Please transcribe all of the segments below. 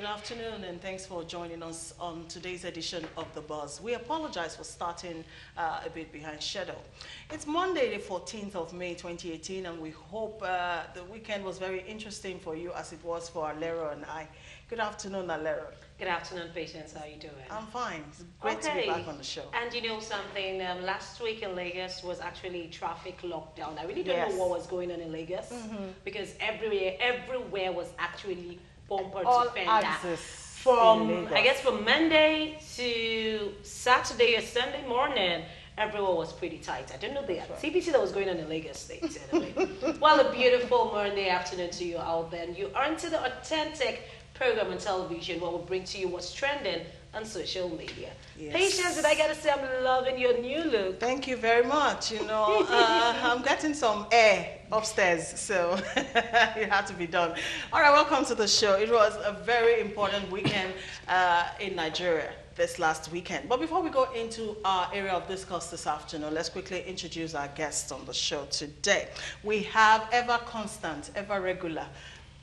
Good afternoon, and thanks for joining us on today's edition of The Buzz. We apologize for starting a bit behind schedule. It's Monday, the 14th of May, 2018, and we hope the weekend was very interesting for you as it was for Alero and I. Good afternoon, Alero. Good afternoon, Patience. How are you doing? I'm fine. It's great to be back on the show. And you know something? Last week in Lagos was actually traffic lockdown. I really don't know what was going on in Lagos because everywhere was actually bumper to fender. From I guess from Monday to Saturday or Sunday morning, everyone was pretty tight. I don't know the activity that was going on in Lagos State anyway. Well, a beautiful Monday afternoon to you out there. And you are into the authentic program on television where we'll bring to you what's trending on social media. Yes. Patience, and I gotta say I'm loving your new look. Thank you very much. You know, I'm getting some air upstairs, so it had to be done. All right, welcome to the show. It was a very important weekend in Nigeria this last weekend. But before we go into our area of discuss this afternoon, let's quickly introduce our guests on the show today. We have ever constant, ever regular,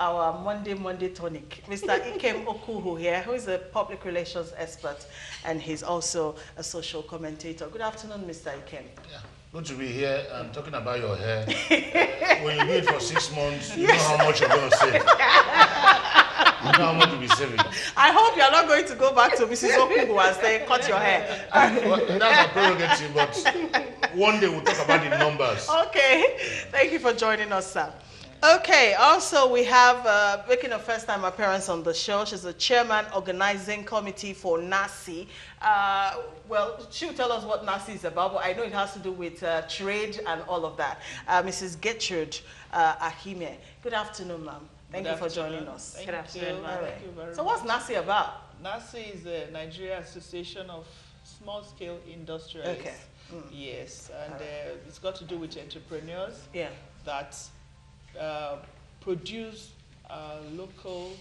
our Monday tonic, Mr. Ikem Okuhu here, who is a public relations expert, and he's also a social commentator. Good afternoon, Mr. Ikem. Yeah, good to be here and talking about your hair. When you do it for 6 months, you know how much you're going to save. You know how much you'll be saving. I hope you're not going to go back to Mrs. Okuhu and say, cut your hair. Well, that's a prerogative, but one day we'll talk about the numbers. Okay, thank you for joining us, sir. Okay, also we have, making a first-time appearance on the show, she's the chairman organizing committee for NACI. Well, she'll tell us what NACI is about, but I know it has to do with trade and all of that. Mrs. Gertrude Ahime. Good afternoon, ma'am. Thank you for joining us. Good afternoon, ma'am. Thank you very much. So what's NACI about? NACI is the Nigeria Association of Small-Scale Industrialists. Okay. Yes, and it's got to do with entrepreneurs that produce local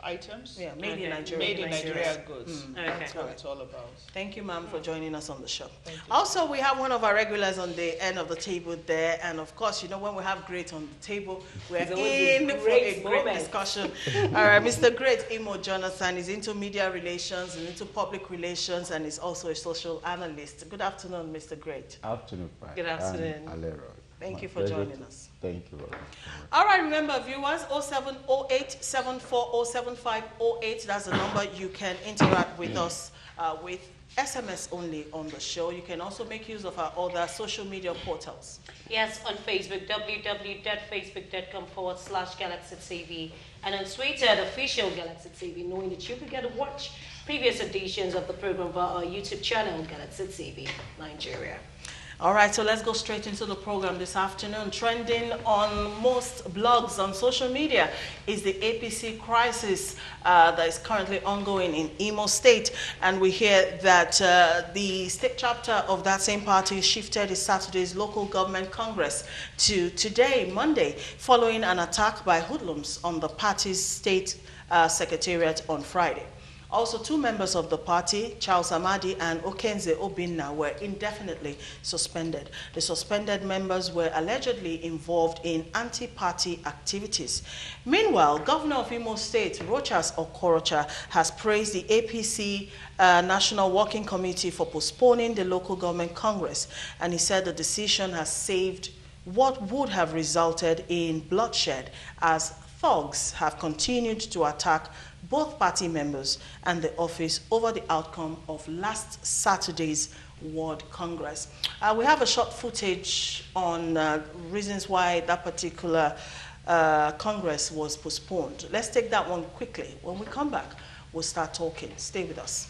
items. Yeah, made in Nigeria. Made in Nigeria goods. That's what Right. it's all about. Thank you, ma'am, for joining us on the show. Thank you. Also, we have one of our regulars on the end of the table there. And of course, you know, when we have great on the table, we're in for a great discussion. All right, Mr. Great Imo Jonathan is into media relations and into public relations and is also a social analyst. Good afternoon, Mr. Great. Afternoon, Good afternoon. Alero. Thank you for joining us. Thank you very much. All right, remember, viewers, 0708 740758. That's the number you can interact with us with SMS only on the show. You can also make use of our other social media portals. Yes, on Facebook, www.facebook.com/Galaxy TV, and on Twitter, the official Galaxy TV, knowing that you can get to watch previous editions of the program via our YouTube channel, Galaxy TV Nigeria. All right, so let's go straight into the program this afternoon. Trending on most blogs on social media is the APC crisis that is currently ongoing in Imo State. And we hear that the state chapter of that same party shifted its Saturday's local government congress to today, Monday, following an attack by hoodlums on the party's state secretariat on Friday. Also, 2 members of the party, Charles Amadi and Okenze Obinna, were indefinitely suspended. The suspended members were allegedly involved in anti-party activities. Meanwhile, Governor of Imo State, Rochas Okorocha, has praised the APC National Working Committee for postponing the local government congress, and he said the decision has saved what would have resulted in bloodshed as thugs have continued to attack both party members and the office over the outcome of last Saturday's Ward Congress. We have a short footage on reasons why that particular Congress was postponed. Let's take that one quickly. When we come back, we'll start talking. Stay with us.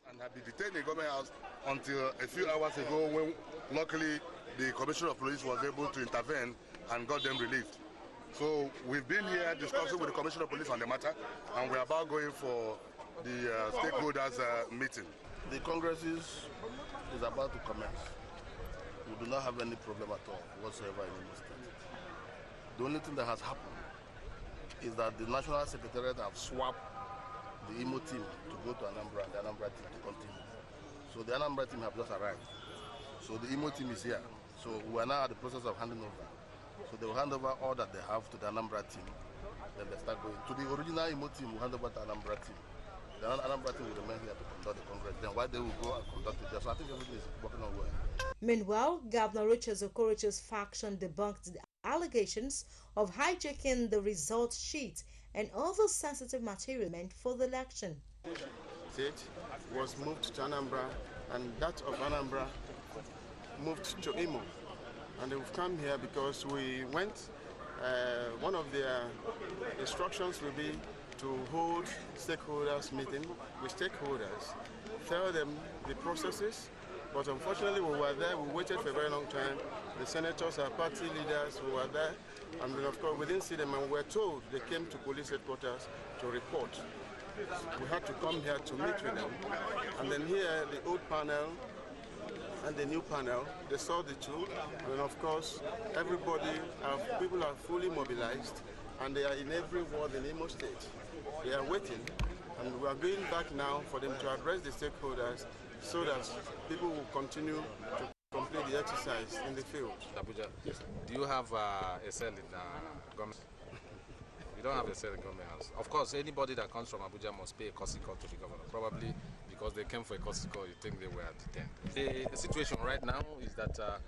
And had been detained in the government house until a few hours ago when luckily the Commissioner of Police was able to intervene and got them relieved. So we've been here discussing with the Commissioner of Police on the matter, and we're about going for the stakeholders meeting. The Congress is about to commence. We do not have any problem at all whatsoever in Imo State. The only thing that has happened is that the National Secretariat have swapped the Imo team to go to Anambra and the Anambra team to continue. So the Anambra team have just arrived. So the Imo team is here. So we are now at the process of handing over. So they will hand over all that they have to the Anambra team. Then they start going. To the original Imo team, we hand over to the Anambra team. The Anambra team will remain here to conduct the Congress. Then why they will go and conduct it there. So I think everything is working on well. Meanwhile, Governor Rochas Okorocha's faction debunked the allegations of hijacking the result sheet and other sensitive material meant for the election. State was moved to Anambra, and that of Anambra moved to Imo. And they've come here because we went, one of their instructions will be to hold stakeholders meeting with stakeholders, tell them the processes, but unfortunately we were there, we waited for a very long time. The senators, our party leaders, we were there, and then of course we didn't see them, and we were told they came to police headquarters to report. We had to come here to meet with them, and then here the old panel and the new panel, they saw the two, and then of course everybody, people are fully mobilized, and they are in every ward in Imo State. They are waiting, and we are going back now for them to address the stakeholders so that people will continue to complete the exercise in the field. Abuja, yes. Do you have a cell in government? You don't have a cell in government house. Of course, anybody that comes from Abuja must pay a courtesy call to the governor. Probably because they came for a courtesy call, you think they were detained. The situation right now is that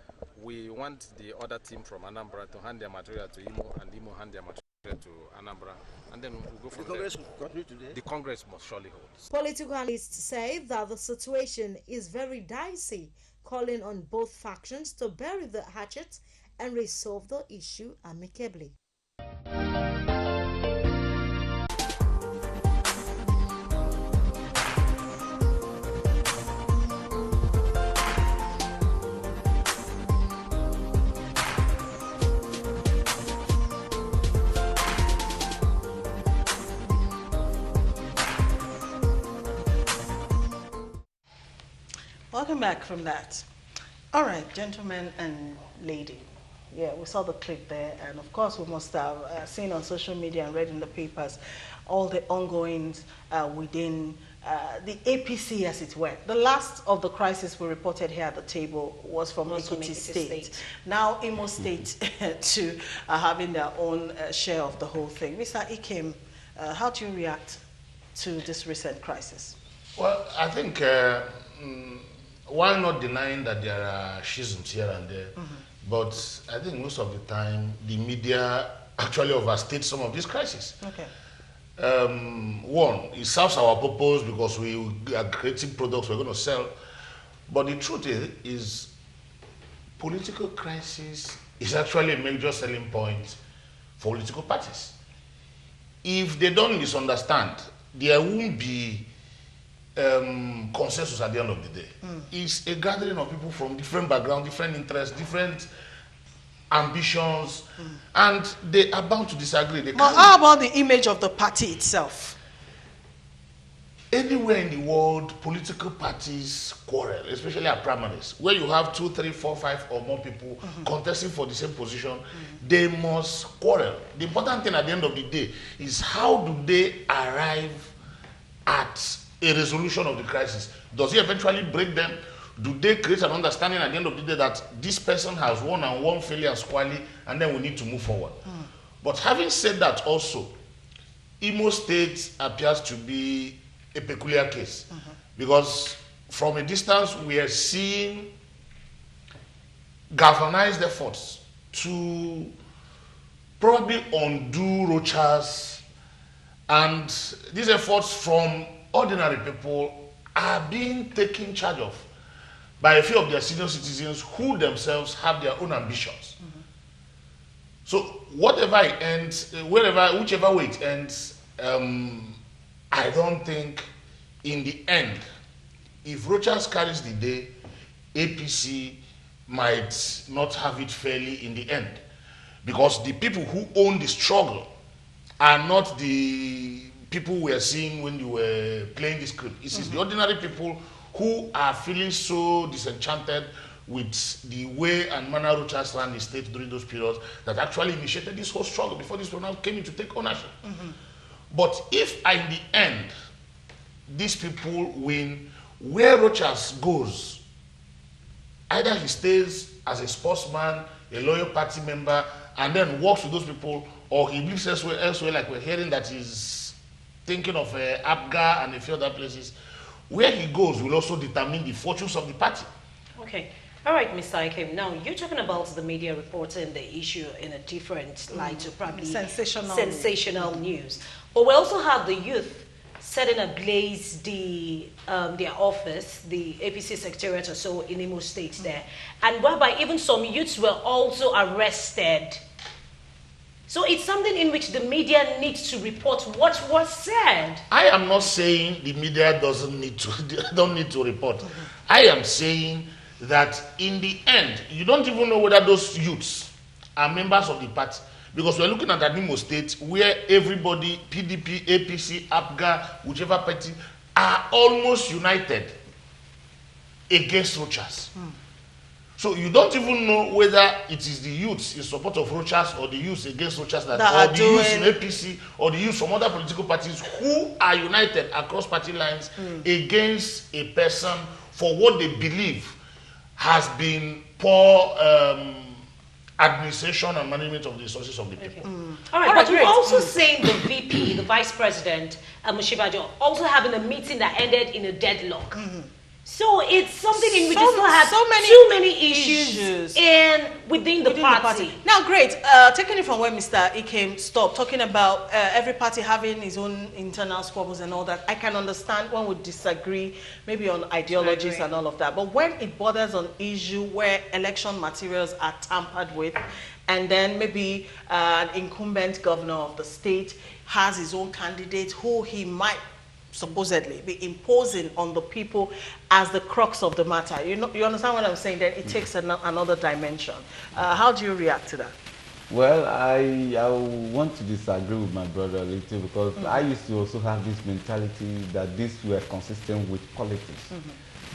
we want the other team from Anambra to hand their material to Imo, and Imo hand their material to Anambra, and then we'll go from there. The Congress will continue today? The Congress must surely hold. Political analysts say that the situation is very dicey, calling on both factions to bury the hatchet and resolve the issue amicably. Welcome back from that. All right, gentlemen and lady. Yeah, we saw the clip there, and of course we must have seen on social media and read in the papers all the ongoings within the APC, as it were. The last of the crisis we reported here at the table was from Ekiti State. Now Imo State to having their own share of the whole thing. Mr. Ikem, how do you react to this recent crisis? Well, I think while not denying that there are schisms here and there, but I think most of the time the media actually overstates some of these crises. Okay. One, it serves our purpose because we are creating products we're going to sell. But the truth is political crisis is actually a major selling point for political parties. If they don't misunderstand, there won't be consensus at the end of the day. It's a gathering of people from different backgrounds, different interests, different ambitions, and they are bound to disagree. But how about the image of the party itself? Anywhere in the world, political parties quarrel, especially at primaries, where you have 2, 3, 4, 5 or more people contesting for the same position, they must quarrel. The important thing at the end of the day is how do they arrive at a resolution of the crisis? Does it eventually break them? Do they create an understanding at the end of the day that this person has won and won fairly and squarely, and then we need to move forward? But having said that also, Imo State appears to be a peculiar case, because from a distance we are seeing galvanized efforts to probably undo Rochas, and these efforts from ordinary people are being taken charge of by a few of their senior citizens who themselves have their own ambitions. So whatever it ends, whichever way it ends, I don't think in the end, if Rochas carries the day, APC might not have it fairly in the end, because the people who own the struggle are not the people we are seeing when you were playing this script. It is the ordinary people who are feeling so disenchanted with the way and manner Rochas ran the state during those periods that actually initiated this whole struggle before this one came in to take ownership. But if in the end these people win, where Rochas goes, either he stays as a sportsman, a loyal party member, and then works with those people, or he lives elsewhere like we're hearing that he's thinking of Apga and a few other places. Where he goes will also determine the fortunes of the party. Okay. All right, Mr. Ikem. Now, you're talking about the media reporting the issue in a different light, so probably sensational news. But we also have the youth setting ablaze their office, the APC secretariat or so in Imo State there, and whereby even some youths were also arrested. So it's something in which the media needs to report what was said. I am not saying the media don't need to report. I am saying that in the end, you don't even know whether those youths are members of the party. Because we're looking at an Imo State where everybody, PDP, APC, APGA, whichever party, are almost united against Rochas. So you don't even know whether it is the youths in support of Rochas or the youths against Rochas or the youths in APC or the youths from other political parties who are united across party lines against a person for what they believe has been poor administration and management of the resources of the people. All right, but you're also saying the VP, the Vice President, Mushibajo, also having a meeting that ended in a deadlock. So it's something in which you still have too many issues within the party. Now, great. Taking it from where Mr. Ikem stopped, talking about every party having its own internal squabbles and all that, I can understand one would disagree maybe on ideologies and all of that. But when it borders on issue where election materials are tampered with, and then maybe an incumbent governor of the state has his own candidate who he might supposedly be imposing on the people as the crux of the matter. You understand what I'm saying? Then it takes another dimension. How do you react to that? Well, I want to disagree with my brother a little because I used to also have this mentality that these were consistent with politics.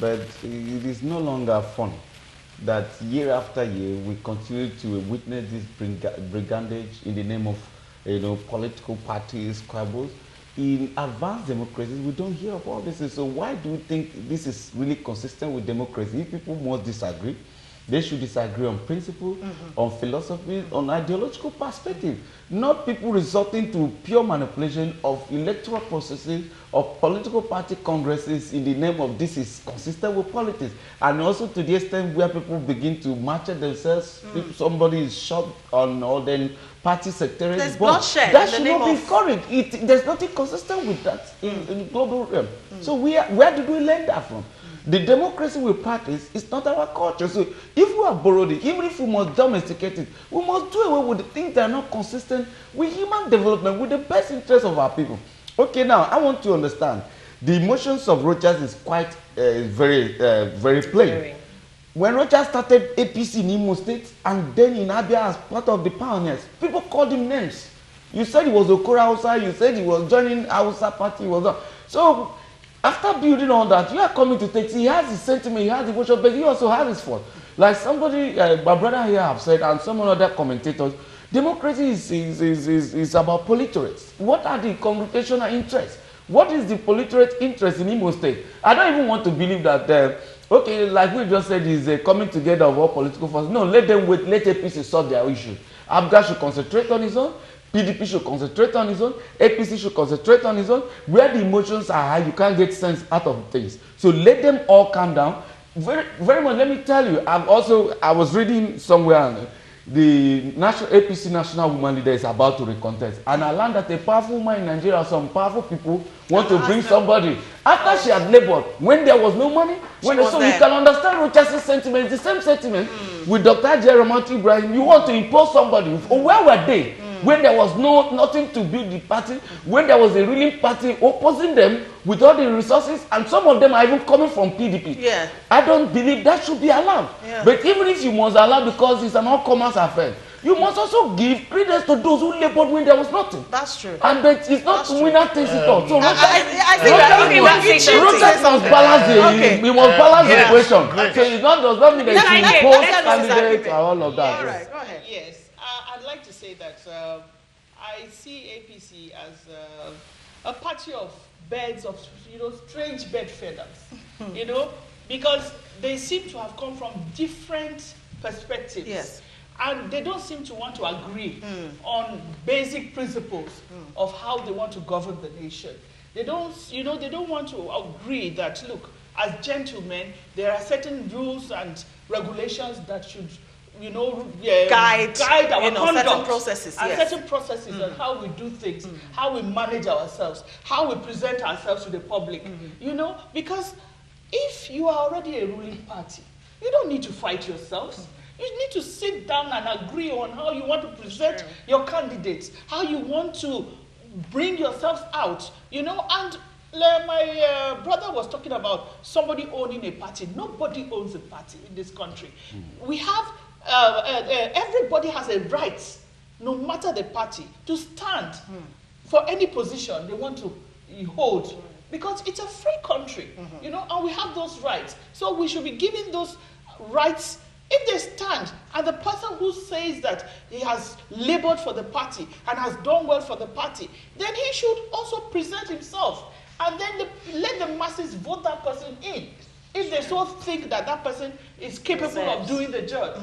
But it is no longer funny that year after year we continue to witness this brigandage in the name of political parties, squabbles. In advanced democracies, we don't hear of all this. So why do you think this is really consistent with democracy? If people must disagree, they should disagree on principle, on philosophy, on ideological perspective. Not people resorting to pure manipulation of electoral processes, of political party congresses in the name of this is consistent with politics. And also to the extent where people begin to marshal themselves, if somebody is shot on or then party secretariat. There's bloodshed. That should not be encouraged. There's nothing consistent with that in global realm. So where did we learn that from? The democracy with parties is not our culture. So if we have borrowed it, even if we must domesticate it, we must do away with the things that are not consistent with human development, with the best interest of our people. Okay, now I want to understand. The emotions of Rochas is quite very plain. When Rochas started APC in Imo State and then in Abia as part of the pioneers, people called him names. You said he was Okura Hausa, you said he was joining Hausa party, so after building all that, you are coming to take, he has his sentiment, he has his emotion, but he also has his fault. Like somebody, my brother here have said, and some other commentators, democracy is about proliferates. What are the congregational interests? What is the proliferate interest in Imo State? I don't even want to believe that, okay, like we just said, is a coming together of all political forces. No, let them wait, let APC solve their issue. Abga should concentrate on his own. PDP should concentrate on his own, APC should concentrate on his own. Where the emotions are high, you can't get sense out of things. So let them all calm down. Very, very much, let me tell you, I was reading somewhere, the APC national woman leader is about to recontest. And I learned that a powerful woman in Nigeria, some powerful people want to bring somebody. After she had labored, when there was no money, so you can understand Rochas' sentiment, the same sentiment with Dr. Jeremiah Ibrahim. You want to impose somebody. Where were they? When there was nothing to build the party, when there was a ruling party opposing them with all the resources, and some of them are even coming from PDP. Yeah. I don't believe that should be allowed. Yeah. But even if you must allow because it's an all-comers affair, you must also give credence to those who labored when there was nothing. That's true. And but it's not winner takes it all. So I think Rochas must balance we must balance the equation. So it does not mean that you impose candidates and all of that. All right, go ahead. Yes, I'd like to say that I see APC as a party of birds of, strange bed feathers, because they seem to have come from different perspectives. Yes. And they don't seem to want to agree on basic principles of how they want to govern the nation. They don't, they don't want to agree that, look, as gentlemen, there are certain rules and regulations that should, guide our conduct, certain processes, and certain processes on how we do things, how we manage ourselves, how we present ourselves to the public. Because if you are already a ruling party, you don't need to fight yourselves. You need to sit down and agree on how you want to present your candidates, how you want to bring yourselves out, and my brother was talking about somebody owning a party. Nobody owns a party in this country. We have, everybody has a right, no matter the party, to stand for any position they want to hold. Because it's a free country, and we have those rights. So we should be giving those rights. If they stand, and the person who says that he has labored for the party and has done well for the party, then he should also present himself. And then let the masses vote that person in. If they so think that that person is capable of doing the job,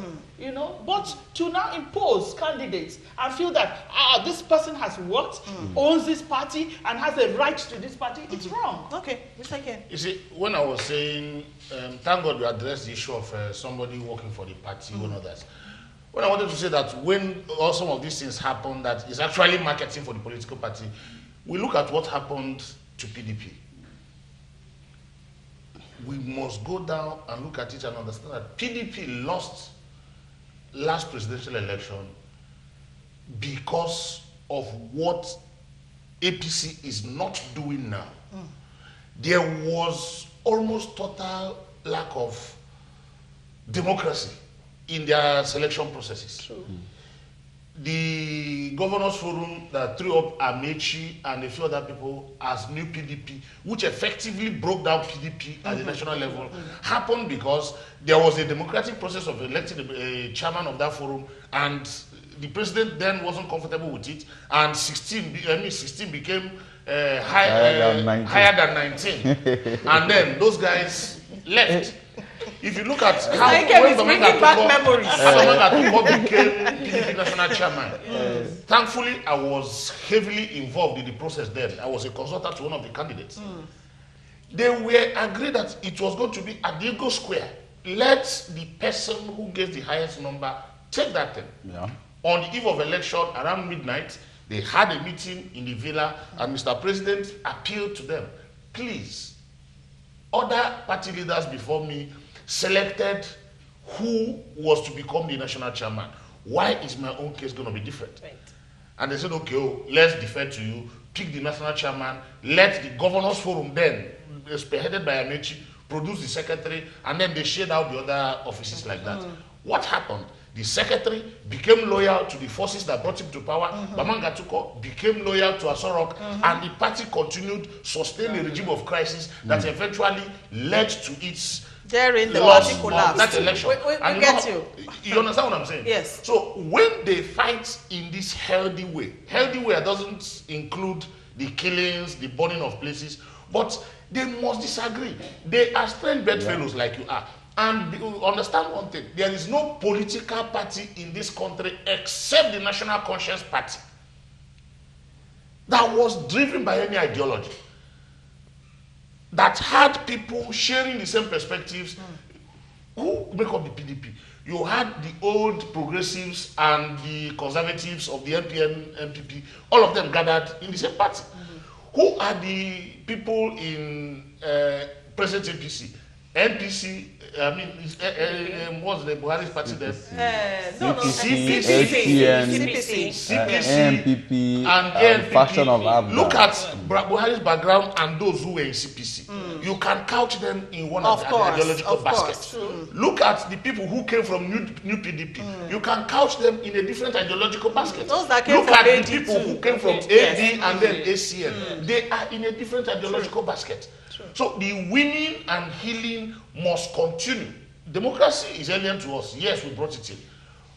But to now impose candidates and feel that, this person has worked, owns this party, and has a right to this party, it's wrong. Okay, Mr. Ken. You see, when I was saying, thank God you addressed the issue of somebody working for the party and others. When I wanted to say that when all some of these things happen, that is actually marketing for the political party, we look at what happened to PDP. We must go down and look at it and understand that PDP lost last presidential election because of what APC is not doing now. There was almost total lack of democracy in their selection processes. True. The governors forum that threw up Anarchy and a few other people as new PDP, which effectively broke down PDP at the national level, happened because there was a democratic process of electing a chairman of that forum, and the president then wasn't comfortable with it, and 16 became higher than 19. And then those guys left. If you look at how when someone that became PDP national chairman, thankfully I was heavily involved in the process then. I was a consultant to one of the candidates. They were agreed that it was going to be at Diego Square. Let the person who gets the highest number take that thing. Yeah. On the eve of election, around midnight, they had a meeting in the villa, and Mr. President appealed to them, please, other party leaders before me selected who was to become the national chairman. Why is my own case going to be different? Right. And they said, okay, let's defer to you, pick the national chairman, let the governors forum then, spearheaded by Anarchy, produce the secretary, and then they shared out the other offices like that. What happened? The secretary became loyal to the forces that brought him to power. Bamanga Tuko became loyal to Asorok, and the party continued sustain a regime of crisis that eventually led to its during the party collapse. That election. We get you. You understand what I'm saying? Yes. So when they fight in this healthy way doesn't include the killings, the burning of places, but they must disagree. They are strange bedfellows like you are. And understand one thing, there is no political party in this country except the National Conscience Party that was driven by any ideology, that had people sharing the same perspectives. Who make up the PDP? You had the old progressives and the conservatives of the NPN, MPP, all of them gathered in the same party. Who are the people in present APC? NPC, what's the Buhari's party then? CPC, MPP, and faction of Abba. Look at Buhari's background and those who were in CPC. You can couch them in one of the ideological baskets. Look at the people who came from new PDP. You can couch them in a different ideological basket. Those that came Look from at AD the people who came from AD and then ACN. They are in a different ideological basket. So the winning and healing must continue. Democracy is alien to us. Yes, we brought it in.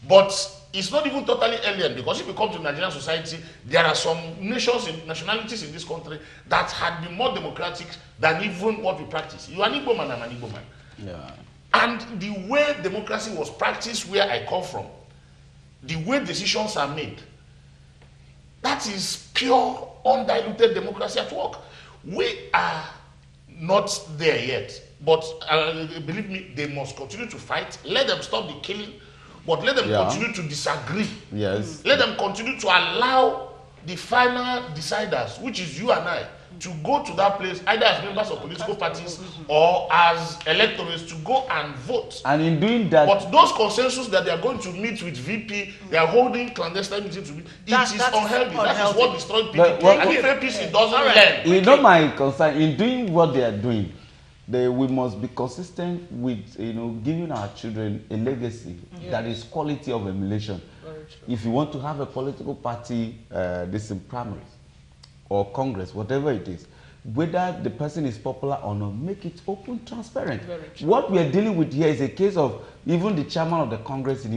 But it's not even totally alien, because if you come to Nigerian society, there are some nations and nationalities in this country that had been more democratic than even what we practice. You are an Igbo man, I'm an Igbo man. Yeah. And the way democracy was practiced where I come from, the way decisions are made, that is pure, undiluted democracy at work. We are not there yet, but believe me, they must continue to fight. Let them stop the killing, but let them continue to disagree. Yes. Let them continue to allow the final deciders, which is you and I, to go to that place, either as members of political parties or as electors, to go and vote. And in doing that, but those consensus that they are going to meet with VP, they are holding clandestine meetings to meet, it is unhealthy. That is what destroys people. And if APC doesn't learn, you know, my concern in doing what they are doing, we must be consistent with, you know, giving our children a legacy that is quality of emulation. If you want to have a political party, this in primaries or Congress, whatever it is, whether the person is popular or not, make it open, transparent. What we are dealing with here is a case of even the chairman of the Congress in